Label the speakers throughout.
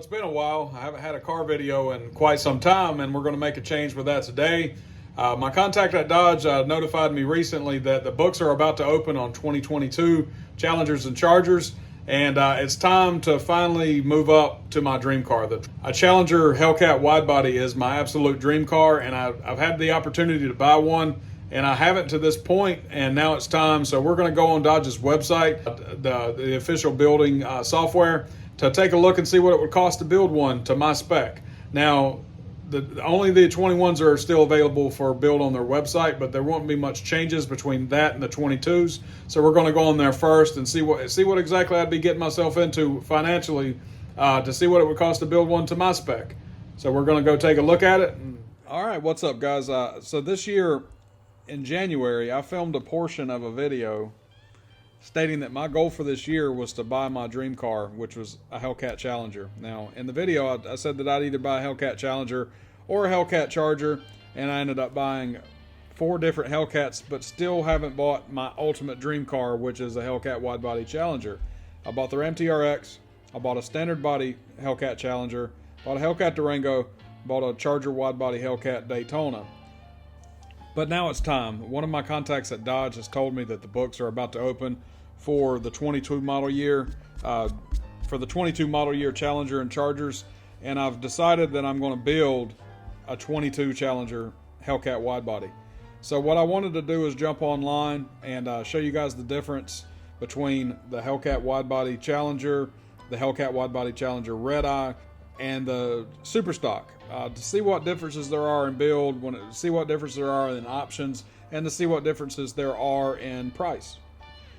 Speaker 1: been a while. I haven't had a car video in quite some time, and we're going to make a change with that today. My contact at Dodge notified me recently that the books are about to open on 2022 Challengers and Chargers, and it's time to finally move up to my dream car. A Challenger Hellcat widebody is my absolute dream car, and I've had the opportunity to buy one, and I haven't to this point, and now it's time. So we're going to go on Dodge's website, the official building software, to take a look and see what it would cost to build one to my spec. Now, only the 21s are still available for build on their website, but there won't be much changes between that and the 22s. So we're going to go on there first and see what exactly I'd be getting myself into financially to see what it would cost to build one to my spec. So we're going to go take a look at it. All right, what's up, guys? So this year in January, I filmed a portion of a video stating that my goal for this year was to buy my dream car, which was a Hellcat Challenger. Now, in the video, I said that I'd either buy a Hellcat Challenger or a Hellcat Charger, and I ended up buying 4 different Hellcats, but still haven't bought my ultimate dream car, which is a Hellcat widebody Challenger. I bought the Ram TRX, I bought a standard body Hellcat Challenger, bought a Hellcat Durango, bought a Charger widebody Hellcat Daytona. But now it's time. One of my contacts at Dodge has told me that the books are about to open for the 22 model year, Challenger and Chargers, and I've decided that I'm going to build a 22 Challenger Hellcat widebody. So what I wanted to do is jump online and show you guys the difference between the Hellcat widebody Challenger, the Hellcat widebody Challenger Redeye, and the Super Stock, to see what differences there are in build, see what differences there are in options, and to see what differences there are in price.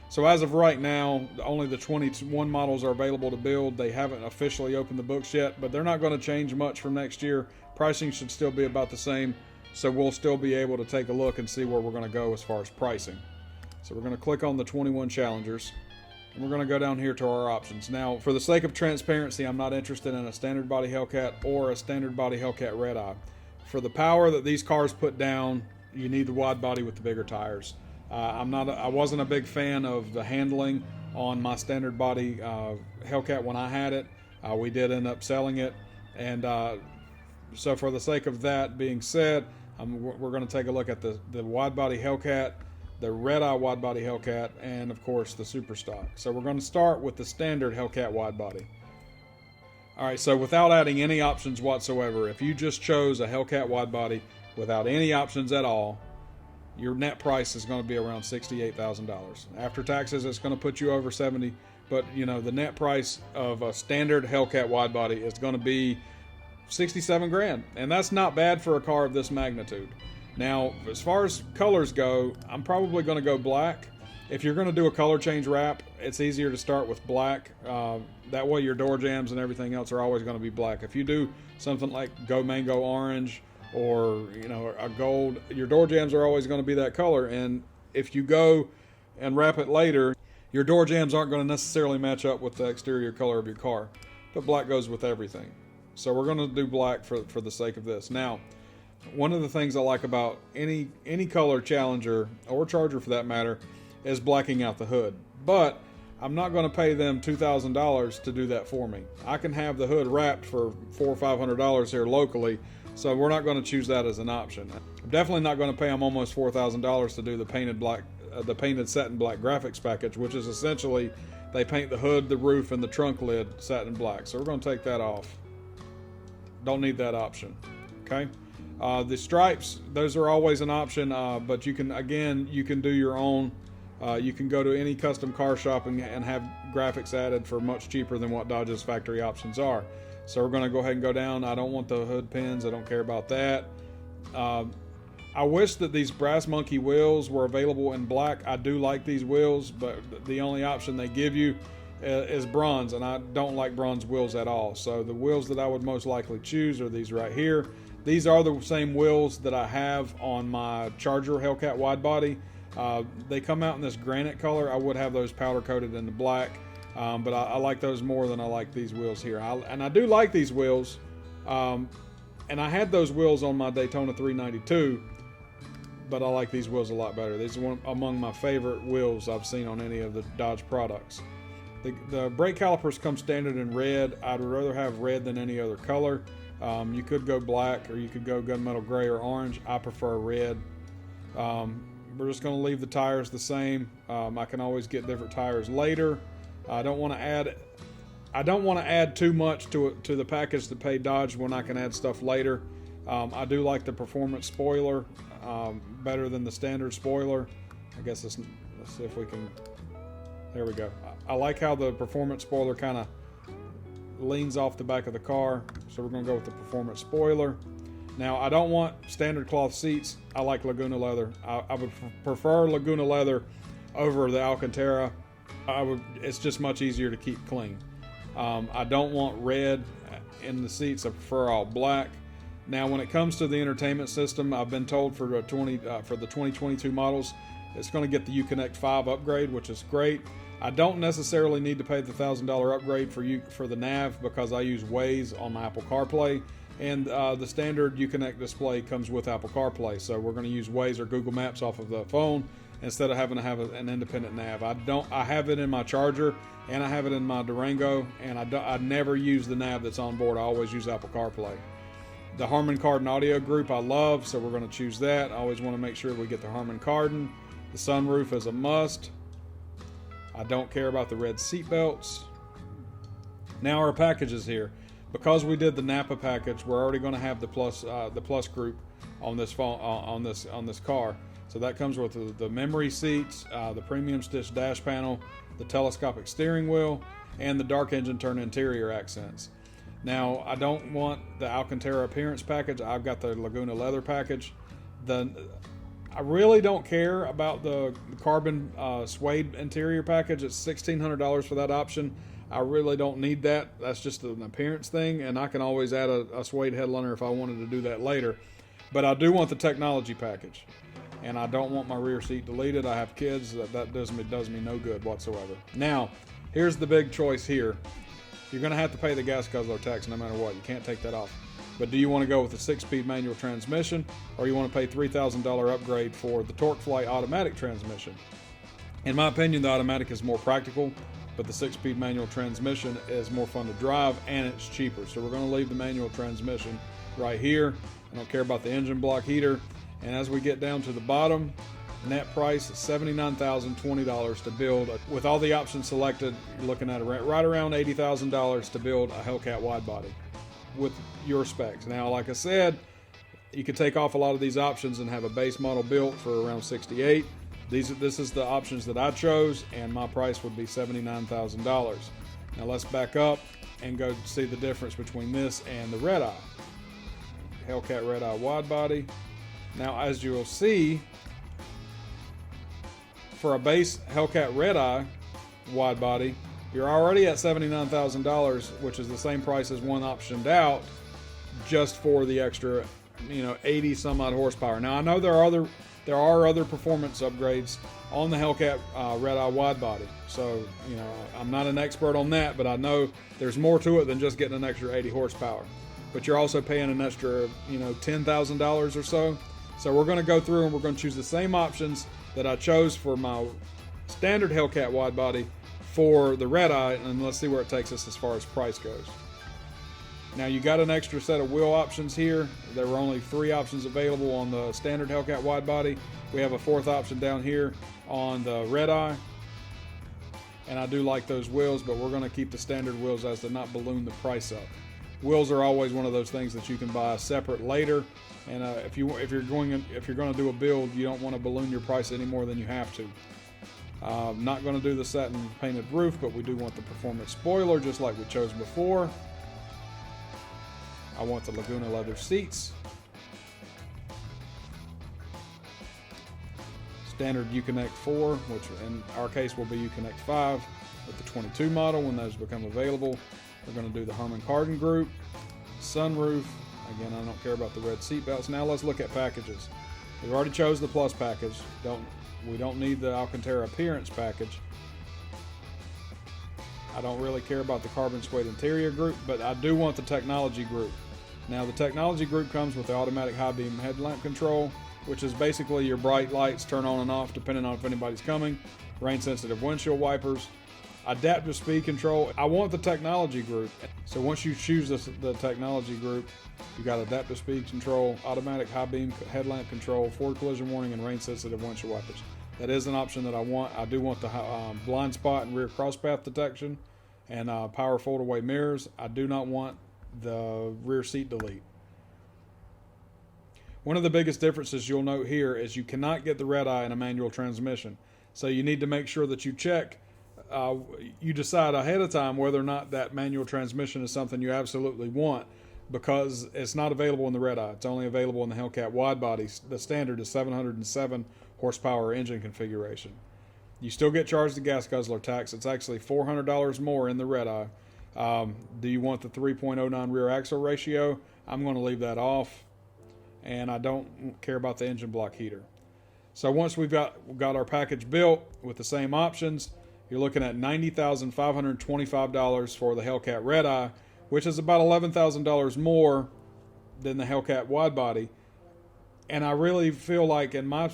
Speaker 1: So as of right now, only the 21 models are available to build. They haven't officially opened the books yet, but they're not going to change much from next year. Pricing should still be about the same, so we'll still be able to take a look and see where we're going to go as far as pricing. So we're going to click on the 21 Challengers, and we're going to go down here to our options. Now, for the sake of transparency, I'm not interested in a standard body Hellcat or a standard body Hellcat Redeye. For the power that these cars put down, you need the wide body with the bigger tires. I wasn't a big fan of the handling on my standard body Hellcat when I had it. We did end up selling it, and so for the sake of that being said, we're going to take a look at the wide body Hellcat, the Redeye wide body Hellcat, and of course the Super Stock. So we're going to start with the standard Hellcat wide body. Alright, so without adding any options whatsoever, if you just chose a Hellcat wide body without any options at all, your net price is going to be around $68,000. After taxes, it's going to put you over 70, but you know, the net price of a standard Hellcat wide body is going to be 67 grand, and that's not bad for a car of this magnitude. Now, as far as colors go, I'm probably going to go black. If you're going to do a color change wrap, it's easier to start with black. That way your door jambs and everything else are always going to be black. If you do something like Go Mango Orange or a gold, your door jambs are always going to be that color, and if you go and wrap it later, your door jambs aren't going to necessarily match up with the exterior color of your car. But black goes with everything. So we're going to do black for the sake of this. Now, one of the things I like about any color Challenger or Charger for that matter is blacking out the hood. But I'm not going to pay them $2,000 to do that for me. I can have the hood wrapped for $400 or $500 here locally, so we're not going to choose that as an option. I'm definitely not going to pay them almost $4,000 to do the painted satin black graphics package, which is essentially they paint the hood, the roof, and the trunk lid satin black. So we're going to take that off. Don't need that option. Okay. The stripes, those are always an option, but you can do your own. You can go to any custom car shop and have graphics added for much cheaper than what Dodge's factory options are. So we're going to go ahead and go down. I don't want the hood pins. I don't care about that. I wish that these brass monkey wheels were available in black. I do like these wheels, but the only option they give you is bronze, and I don't like bronze wheels at all. So the wheels that I would most likely choose are these right here. These are the same wheels that I have on my Charger Hellcat widebody. They come out in this granite color. I would have those powder coated in the black, but I like those more than I like these wheels here. And I do like these wheels, and I had those wheels on my Daytona 392, but I like these wheels a lot better. These are among my favorite wheels I've seen on any of the Dodge products. The brake calipers come standard in red. I'd rather have red than any other color. You could go black, or you could go gunmetal gray or orange. I prefer red. We're just going to leave the tires the same. I can always get different tires later. I don't want to add too much to the package to pay Dodge when I can add stuff later. I do like the performance spoiler better than the standard spoiler. I guess let's see if we can. There we go. I like how the performance spoiler kind of leans off the back of the car, so we're going to go with the performance spoiler. Now, I don't want standard cloth seats. I like Laguna leather. I would prefer Laguna leather over the Alcantara. It's just much easier to keep clean. I don't want red in the seats. I prefer all black. Now, when it comes to the entertainment system, I've been told for the 2022 models, it's going to get the Uconnect 5 upgrade, which is great. I don't necessarily need to pay the $1,000 upgrade for the nav, because I use Waze on my Apple CarPlay, and the standard Uconnect display comes with Apple CarPlay. So we're going to use Waze or Google Maps off of the phone instead of having to have an independent nav. I have it in my Charger, and I have it in my Durango, and I never use the nav that's on board. I always use Apple CarPlay. The Harman Kardon audio group I love, so we're going to choose that. I always want to make sure we get the Harman Kardon. The sunroof is a must. I don't care about the red seat belts. Now our packages here. Because we did the Napa package, we're already going to have the plus group on this phone, on this car. So that comes with the memory seats, the premium stitch dash panel, the telescopic steering wheel, and the dark engine turn interior accents. Now, I don't want the Alcantara appearance package. I've got the Laguna leather package. I really don't care about the carbon suede interior package. It's $1,600 for that option. I really don't need that. That's just an appearance thing, and I can always add a suede headliner if I wanted to do that later. But I do want the technology package, and I don't want my rear seat deleted. I have kids. That does me no good whatsoever. Now, here's the big choice here. You're going to have to pay the gas guzzler tax no matter what. You can't take that off. But do you want to go with a 6-speed manual transmission, or you want to pay $3,000 upgrade for the TorqueFlite automatic transmission? In my opinion, the automatic is more practical, but the 6-speed manual transmission is more fun to drive, and it's cheaper. So we're going to leave the manual transmission right here. I don't care about the engine block heater. And as we get down to the bottom, net price is $79,020 to build. With all the options selected, you're looking at right around $80,000 to build a Hellcat wide body with your specs. Now, like I said, you could take off a lot of these options and have a base model built for around $68,000. This is the options that I chose, and my price would be $79,000. Now let's back up and go see the difference between this and the Redeye. Hellcat Redeye wide body. Now, as you'll see, for a base Hellcat Redeye wide body, you're already at $79,000, which is the same price as one optioned out, just for the extra, 80 some odd horsepower. Now, I know there are other performance upgrades on the Hellcat Redeye wide body. So, I'm not an expert on that, but I know there's more to it than just getting an extra 80 horsepower. But you're also paying an extra, $10,000 or so. So we're going to go through and we're going to choose the same options that I chose for my standard Hellcat wide body for the Redeye, and let's see where it takes us as far as price goes. Now, you got an extra set of wheel options here. There were only 3 options available on the standard Hellcat wide body. We have a 4th option down here on the Redeye, and I do like those wheels, but we're going to keep the standard wheels as to not balloon the price up. Wheels are always one of those things that you can buy separate later, and if you're going to do a build, you don't want to balloon your price any more than you have to. Not going to do the satin painted roof, but we do want the performance spoiler just like we chose before. I want the Laguna leather seats. Standard Uconnect 4, which in our case will be Uconnect 5 with the 22 model when those become available. We're going to do the Harman Kardon group, sunroof. Again, I don't care about the red seat belts. Now let's look at packages. We've already chose the Plus package. We don't need the Alcantara appearance package. I don't really care about the carbon suede interior group, but I do want the technology group. Now, the technology group comes with the automatic high beam headlamp control, which is basically your bright lights turn on and off depending on if anybody's coming, rain sensitive windshield wipers, Adaptive speed control. I want the technology group. So once you choose the technology group, you got adaptive speed control, automatic high beam headlamp control, forward collision warning, and rain sensitive windshield wipers. That is an option that I want. I do want the blind spot and rear crosspath detection and power fold away mirrors. I do not want the rear seat delete. One of the biggest differences you'll note here is you cannot get the Redeye in a manual transmission. So you need to make sure that you check, you decide ahead of time whether or not that manual transmission is something you absolutely want, because it's not available in the Redeye. It's only available in the Hellcat wide body. The standard is 707 horsepower engine configuration. You still get charged the gas guzzler tax. It's actually $400 more in the Redeye. Do you want the 3.09 rear axle ratio? I'm going to leave that off, and I don't care about the engine block heater. So once we've got our package built with the same options, you're looking at $90,525 for the Hellcat Redeye, which is about $11,000 more than the Hellcat wide body. And I really feel like in my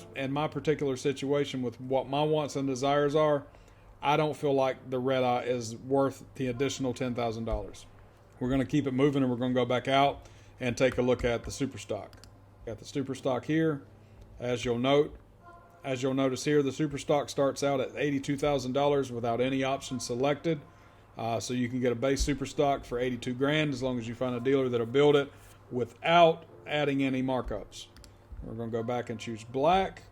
Speaker 1: particular situation with what my wants and desires are, I don't feel like the Redeye is worth the additional $10,000. We're going to keep it moving, and we're going to go back out and take a look at the Super Stock. Got the Super Stock here. As you'll notice here, the Super Stock starts out at $82,000 without any options selected. So you can get a base Super Stock for $82 grand as long as you find a dealer that'll build it without adding any markups. We're going to go back and choose black.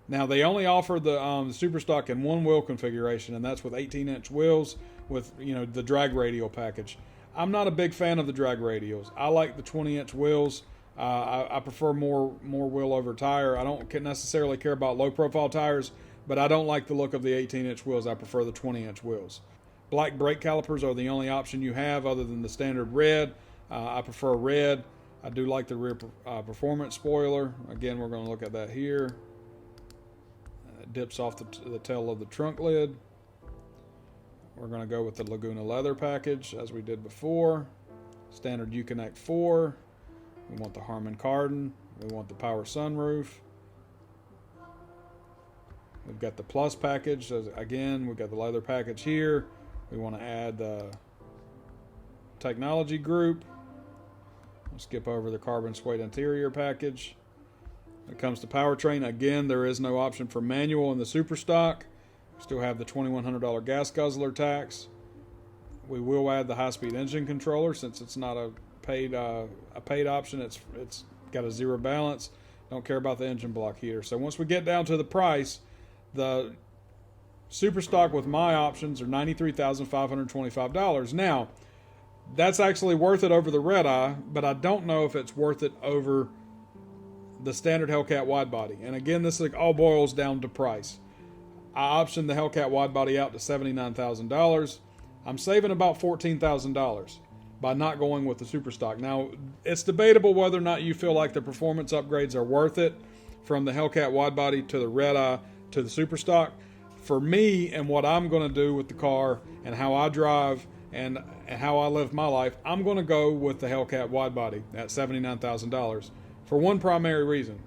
Speaker 1: Now they only offer the Super Stock in one wheel configuration, and that's with 18-inch wheels with the drag radial package. I'm not a big fan of the drag radials. I like the 20-inch wheels. I prefer more wheel over tire. I don't necessarily care about low profile tires, but I don't like the look of the 18-inch wheels. I prefer the 20-inch wheels. Black brake calipers are the only option you have other than the standard red. I prefer red. I do like the rear performance spoiler. Again, we're going to look at that here. It dips off the tail of the trunk lid. We're going to go with the Laguna leather package as we did before. Standard Uconnect 4. We want the Harman Kardon. We want the power sunroof. We've got the Plus package. Again, we've got the leather package here. We want to add the technology group. We'll skip over the carbon suede interior package. When it comes to powertrain, again, there is no option for manual in the Super Stock. We still have the $2,100 gas guzzler tax. We will add the high-speed engine controller since it's not a paid option. It's got a zero balance. Don't care about the engine block heater. So once we get down to the price, the Super Stock with my options are $93,525. Now, that's actually worth it over the Redeye, but I don't know if it's worth it over the standard Hellcat wide body. And again, this all boils down to price. I optioned the Hellcat wide body out to $79,000. I'm saving about $14,000 by not going with the Super Stock. Now, it's debatable whether or not you feel like the performance upgrades are worth it from the Hellcat wide body to the Redeye to the Super Stock. For me and what I'm going to do with the car and how I drive and how I live my life, I'm going to go with the Hellcat wide body at $79,000 for one primary reason.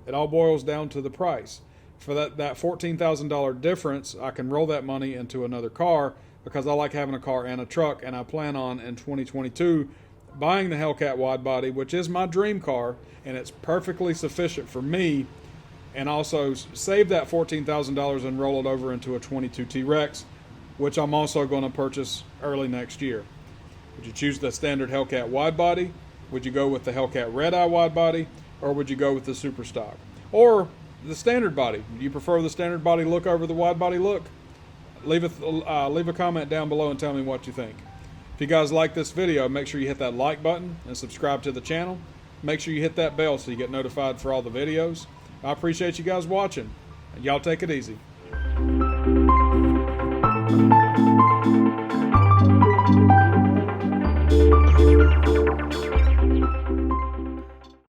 Speaker 1: It all boils down to the price. For that $14,000 difference, I can roll that money into another car because I like having a car and a truck, and I plan on in 2022 buying the Hellcat wide body, which is my dream car, and it's perfectly sufficient for me, and also save that $14,000 and roll it over into a 22 T-Rex, which I'm also going to purchase early next year. Would you choose the standard Hellcat wide body? Would you go with the Hellcat Redeye wide body? Or would you go with the Super Stock? Or the standard body? Do you prefer the standard body look over the wide body look? Leave a comment down below and tell me what you think. If you guys like this video, make sure you hit that like button and subscribe to the channel. Make sure you hit that bell so you get notified for all the videos. I appreciate you guys watching. Y'all take it easy.